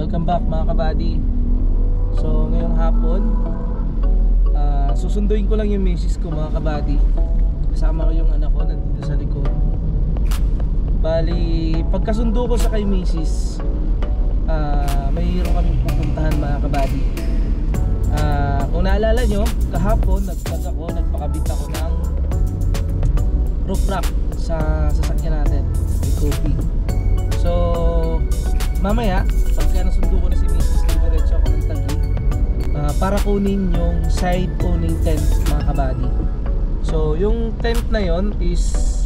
Welcome back mga kabady. So ngayong hapon, susunduin ko lang yung misis ko mga kabady. Kasama ko yung anak ko nandito sa likod. Bali, pagkasundo ko sa kay misis, mayroon kaming pupuntahan mga kabady. Kung naalala nyo, kahapon nagpakabit ako ng roof rack sa sasakyan natin, may coffee. So mamaya, pagka nasundo ko na si Mrs. Diretso ako ng Taguig para kunin yung side owning tent mga kabady. So yung tent na yon is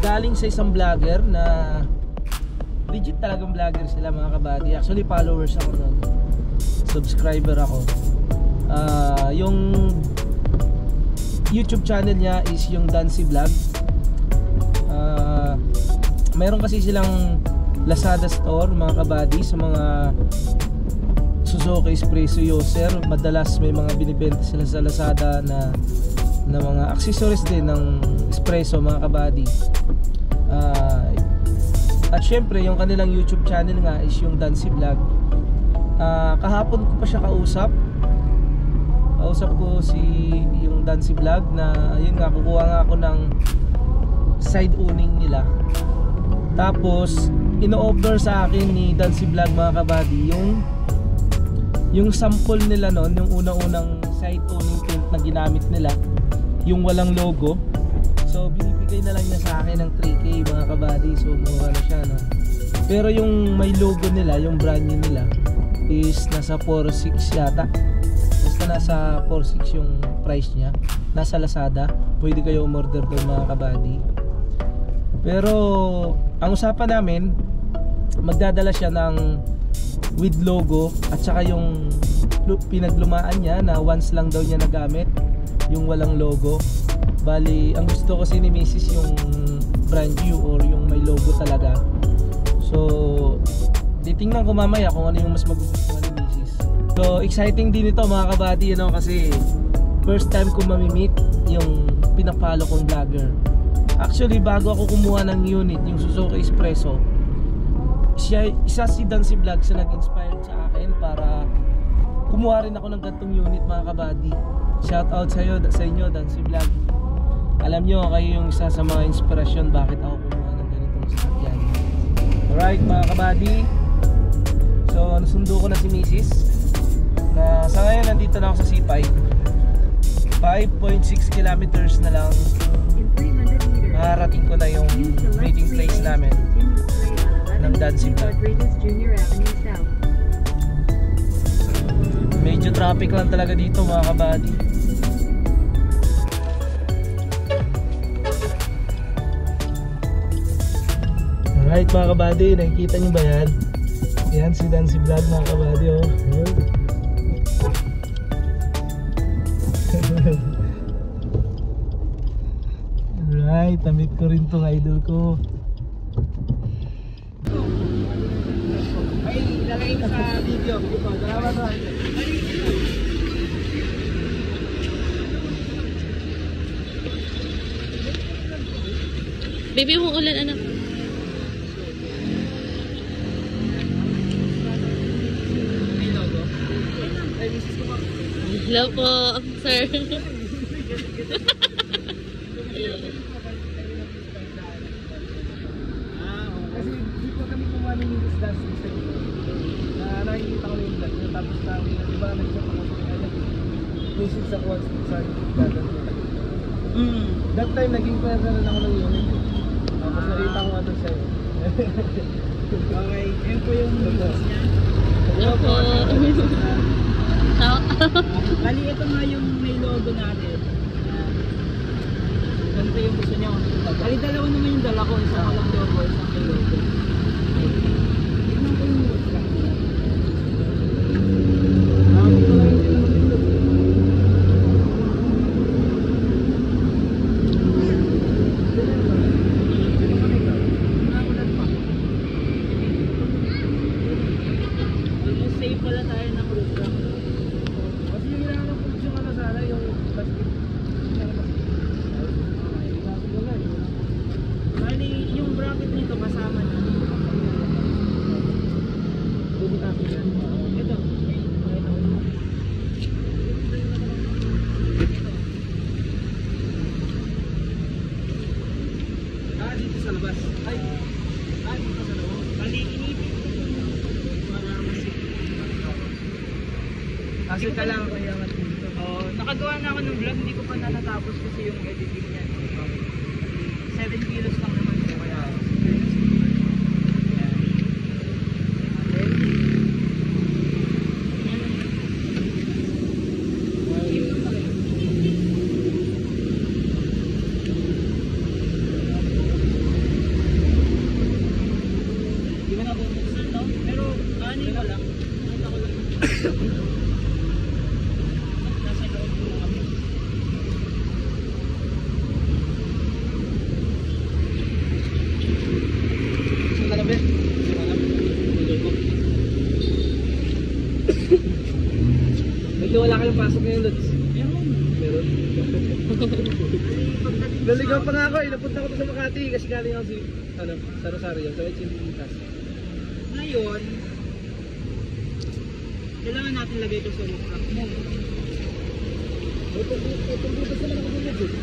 galing sa isang vlogger na legit talagang vlogger sila mga kabady. Actually followers ako nun, subscriber ako. Yung YouTube channel niya is yung Dancy Vlog. Mayroon kasi silang Lazada store mga kabady sa mga Suzuki Espresso user. Madalas may mga binibenta sila sa Lazada na mga accessories din ng espresso mga kabady. At syempre yung kanilang YouTube channel nga is yung Dancy Vlog. Kahapon ko pa siya kausap ko yung Dancy Vlog na yun nga, kukuha nga ako ng side owning nila. Tapos ino-offer sa akin ni Dancy Vlog mga kabady yung sample nila noon, yung unang-unang side owning tent na ginamit nila, yung walang logo. So binibigay na lang niya sa akin ng 3K mga kabady. So mura na siya, no? Pero yung may logo nila, yung brand new nila is nasa 4.6 yata. Basta nasa 4.6 yung price niya. Nasa Lazada. Pwede kayo umorder doon mga kabady. Pero ang usapan namin, magdadala siya ng with logo at saka yung pinaglumaan niya na once lang daw niya nagamit, yung walang logo. Bali, ang gusto kasi ni Mrs. yung brand new or yung may logo talaga. So titingnan ko mamaya kung ano yung mas magugustuhan ni Mrs. So exciting din ito mga kabady, kasi first time ko mamimit yung pinapalo kong vlogger. Actually, bago ako kumuha ng unit, yung Suzuki Espresso, isa si Dancy Vlog sa nag-inspire sa akin para kumuha rin ako ng gantong unit mga kabady. Shout out sa inyo Dancy Vlog. Alam nyo, kayo yung isa sa mga inspirasyon bakit ako kumuha ng ganitong sasakyan. Alright mga kabady, so nasundo ko na si Mrs. na sa ngayon nandito na ako sa C5. 5.6 kilometers na lang marating ko na yung meeting place namin ng Dancy Vlog. Medyo traffic lang talaga dito mga kabady. Alright mga kabady, nakikita nyo ba yan? Yan si Dancy Vlog mga kabady, oh. Ayun. Alright, tamit ko rin tong idol ko. Ay, lalagay ko sa video. Salamat po. Baby, mo ulan anak. Hello po, sir. Kasi dito kami kumuha ng English dance system na nakikita ko na yung vlog. Tapos na, diba, nag-chat ako sa kanya. Visit sa Quartz sa that time, naging pwede na rin ako ng unit. Tapos nakita ko nga doon sa'yo. Okay, yun po yung business niya. Hello po. Bali, ito nga yung may logo natin. Ganito yung gusto niya. Bali, dalawa naman yung dala ko. Isang walang logo, isang may logo. Tignan ko yung logo lang. Safe pala tayo ng roof rack. Kasi yung hinahanap ko yung sana yung plastic. Bali, yung bracket nito kasama na. natin yan. Ito. Dito sa labas. Ay, dito sa labas. Bali, inipit ko para masip. Kasi kailangan kailangan dito. Nakagawa na ako ng vlog, hindi ko pa natatapos kasi yung editing niya. 7 kilos lang naman ko kaya. Di ba na bubuksan, no? Pero ano ko lang. Nakita ko lang. Nasa loob ko kami. Sa kalabi. Medyo wala kayong pasok ngayon, Lods. Meron. Meron. Naligaw pa nga ako, napunta ko sa Makati kasi galing ako sa Rosario, sa Echinitas. Ngayon, kailangan natin lagay ito sa roof rack mo. Itong butas naman ako din Lods.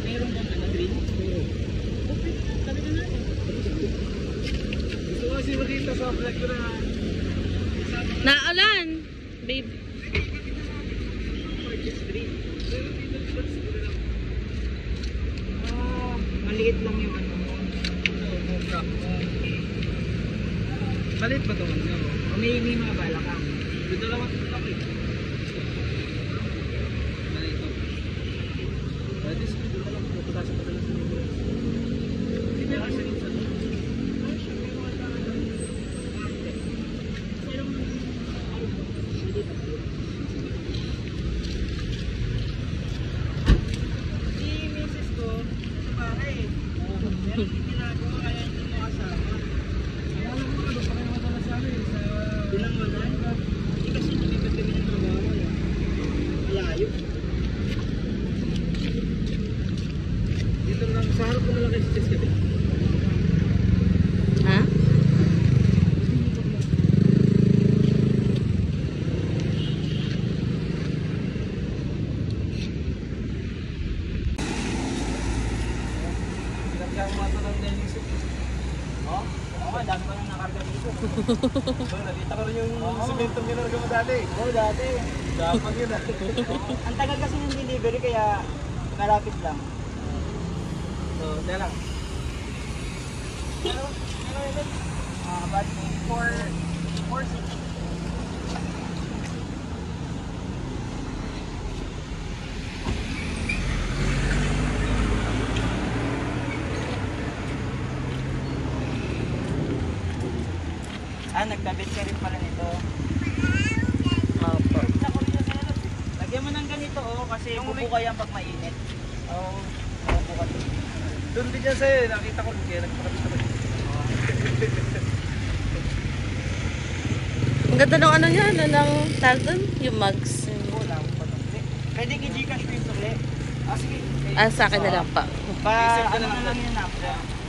Mayroon bang green? Okay, sabi na natin. Gusto ko kasi makita sa vlog ko na Naulan, babe. Maliit lang yung ano mo. Roof rack mo. maliit ba ito? May mga bala ka. Yung dalawang tutak eh. Maliit ito. Pwede sa dito na lang. Pagkasya pa talaga sa dito. Hindi na kasi rin sa dito. Si misis ko, sa bahay. Meron din ginagawa kaya hindi mo kasama. Alam mo ano, pareho na sa amin sa... Bilang wala. Hindi kasi lumipat kami ng trabaho. Malayo. Dito lang, sa harap ko na lang kayo si Jessica. Ha? Pinagkamato ng Dennis. Oo, dami pa nang nakarga dito. Nakita ko rin yung simentong ginarga mo dati. Oo, dati. Dapat yun ah. Ang tagal kasi ng delivery kaya malapit lang. So, kaya lang. Pero yun, bali 460. Nagkabit ka rin pala nito. Opo. Ako rin sa ano. Lagyan mo ng ganito kasi bubuka yan pag mainit. Oo. Bubuka din. Doon din yan sa'yo, nakita ko rin kaya nagpakabit ka rin. Ang ganda ng ano niya, ano ng tag doon? Yung mugs. Wala akong patapit. Pwede i-Gcash mo yung sukli. Sige. Sa akin na lang pa. Ano na lang yun after.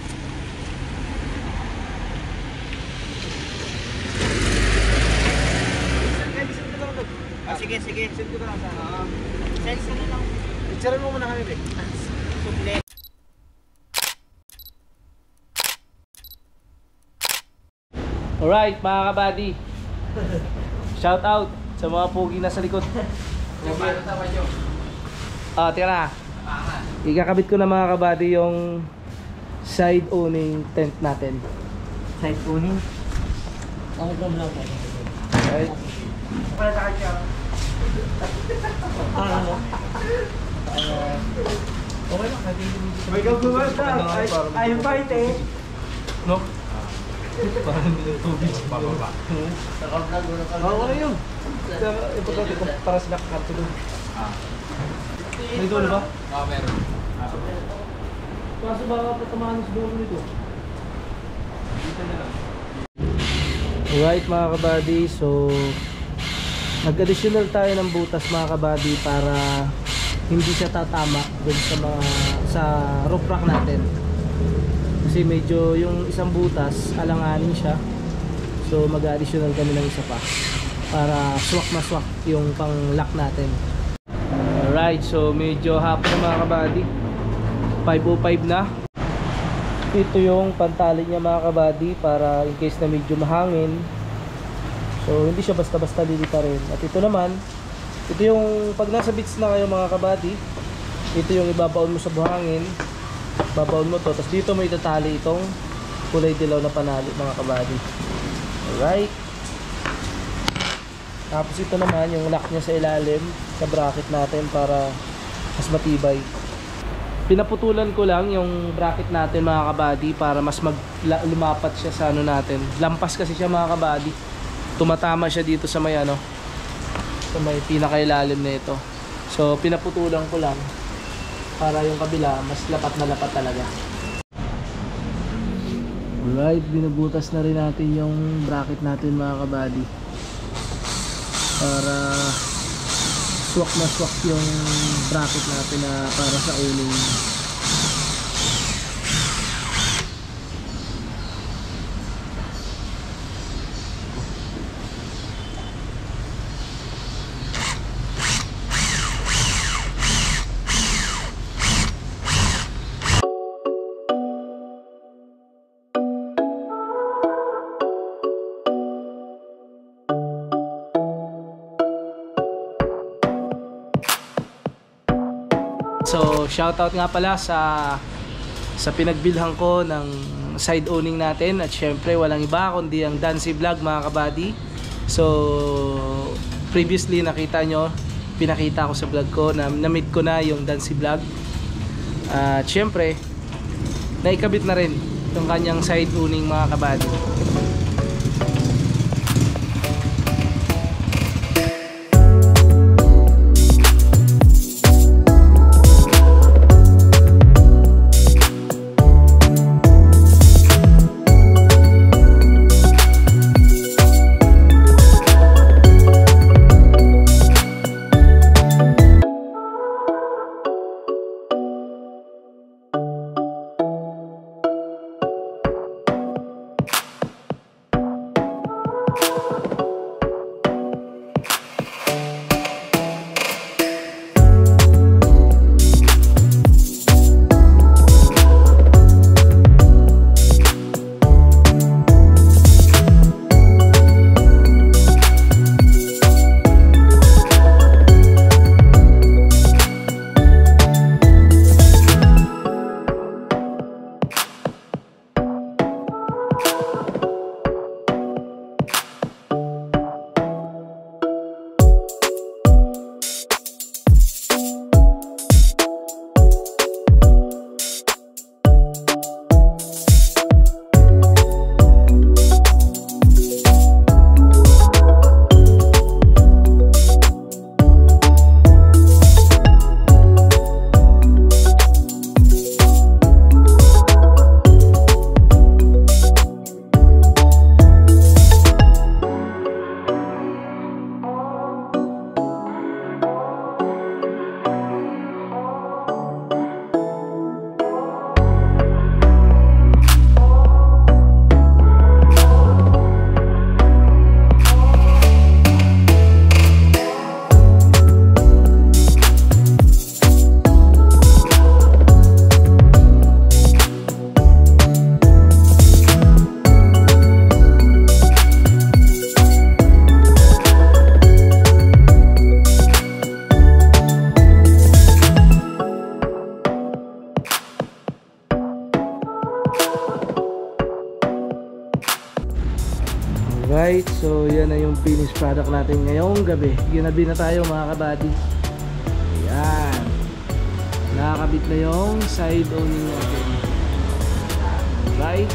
Sige. Send ko na lang sana. Send ko na lang. Picturean mo muna kami, Be. Sukli. Alright, mga kabady. Shout out sa mga pugi na sa likod. Tira na. Ikakabit ko na mga kabady yung side owning tent natin. Side kunin. Ang problem lang po. Right? Para sa kanya. Okay lang. May gagawa na. Ayun pa ite. No? Parang hindi tubig. Bababa. Oo, ano yun? Importante ko para sila kakarto doon. May dulo ba? Oo, meron. Kaso baka patamaan sa dulo nito. Dito na lang. Alright mga kabady, so nag-additional tayo ng butas mga kabady para hindi siya tatama dun sa roof rack natin. Kasi medyo yung isang butas alanganin siya. So mag-additional kami ng isa pa para swak na swak yung pang lock natin. Alright, so medyo hapon na mga kabady, 5:05 na. Ito yung pantali niya mga kabady para in case na medyo mahangin, so hindi siya basta-basta lilita rin. At ito naman, ito yung pag nasa beach na kayo mga kabady, ito yung ibabaon mo sa buhangin, babaon mo to, tapos dito mo itatali itong kulay dilaw na panali mga kabady. Alright, tapos ito naman yung lock niya sa ilalim sa bracket natin para mas matibay. Pinaputulan ko lang yung bracket natin mga kabady para mas lumapat siya sa ano natin. Lampas kasi siya mga kabady, tumatama siya dito sa may ano, sa may pinakailalim na ito. So pinaputulan ko lang para yung kabila mas lapat na lapat talaga. Alright, binubutas na rin natin yung bracket natin mga kabady para swak na swak yung bracket natin na para sa uling. So shoutout nga pala sa pinagbilhan ko ng side owning natin, at syempre walang iba kundi ang Dancy Vlog mga kabady. So previously nakita nyo, pinakita ko sa vlog ko na na-meet ko na yung Dancy Vlog, at syempre naikabit na rin yung kanyang side owning mga kabady. Alright, so yan na yung finished product natin ngayong gabi. Ginabi na tayo mga kabady. Ayan, nakakabit na yung side owning natin. Alright,